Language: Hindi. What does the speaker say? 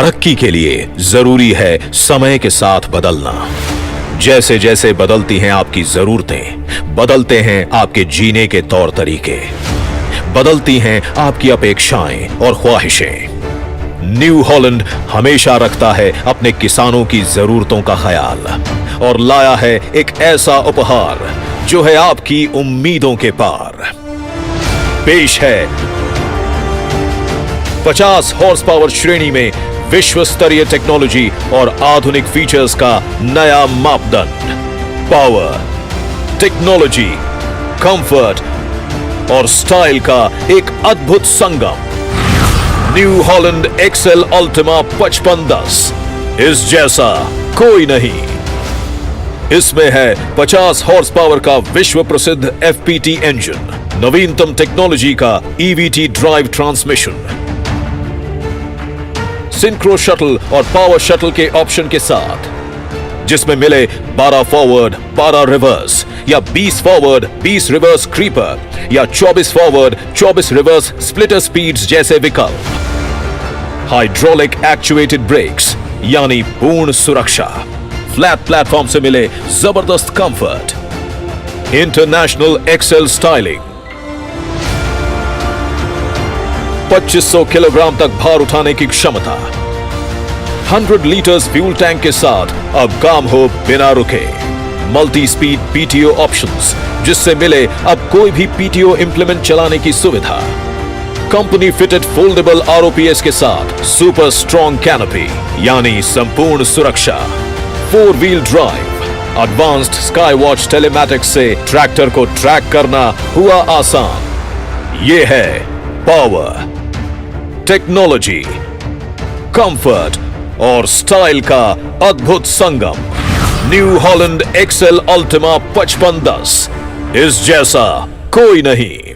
तरक्की के लिए जरूरी है समय के साथ बदलना। जैसे जैसे बदलती हैं आपकी जरूरतें, बदलते हैं आपके जीने के तौर तरीके, बदलती हैं आपकी अपेक्षाएं और ख्वाहिशें। न्यू हॉलैंड हमेशा रखता है अपने किसानों की जरूरतों का ख्याल और लाया है एक ऐसा उपहार जो है आपकी उम्मीदों के पार। पेश है 50 हॉर्स पावर श्रेणी में विश्व स्तरीय टेक्नोलॉजी और आधुनिक फीचर्स का नया मापदंड। पावर, टेक्नोलॉजी, कंफर्ट और स्टाइल का एक अद्भुत संगम। न्यू हॉलैंड एक्सेल अल्टिमा 5510 इस जैसा कोई नहीं। इसमें है 50 हॉर्स पावर का विश्व प्रसिद्ध एफपीटी इंजन, नवीनतम टेक्नोलॉजी का EVT drive transmission, synchro shuttle और पावर शटल के ऑप्शन के साथ, जिसमें मिले 12 फॉरवर्ड 12 रिवर्स या 20 फॉरवर्ड 20 रिवर्स क्रीपर या 24 फॉरवर्ड 24 रिवर्स स्प्लिटर स्पीड्स जैसे विकल्प। हाइड्रोलिक एक्चुएटेड ब्रेक्स यानी पूर्ण सुरक्षा, फ्लैट प्लेटफॉर्म से मिले जबरदस्त comfort, international excel styling, 2500 kilogram तक भार उठाने की क्षमता, 100 लीटर्स फ्यूल टैंक के साथ अब काम हो बिना रुके, मल्टी स्पीड पीटीओ ऑप्शंस जिससे मिले अब कोई भी पीटीओ इंप्लीमेंट चलाने की सुविधा, कंपनी फिटेड फोल्डेबल आरओपीएस के साथ सुपर स्ट्रॉन्ग कैनोपी यानी संपूर्ण सुरक्षा, 4 wheel drive, advanced sky watch telematics से ट्रैक्टर को ट्रैक करना हुआ आसान। ये है पावर, टेक्नोलॉजी, कंफर्ट और स्टाइल का अद्भुत संगम। न्यू हॉलैंड एक्सेल अल्टिमा 5510 इस जैसा कोई नहीं।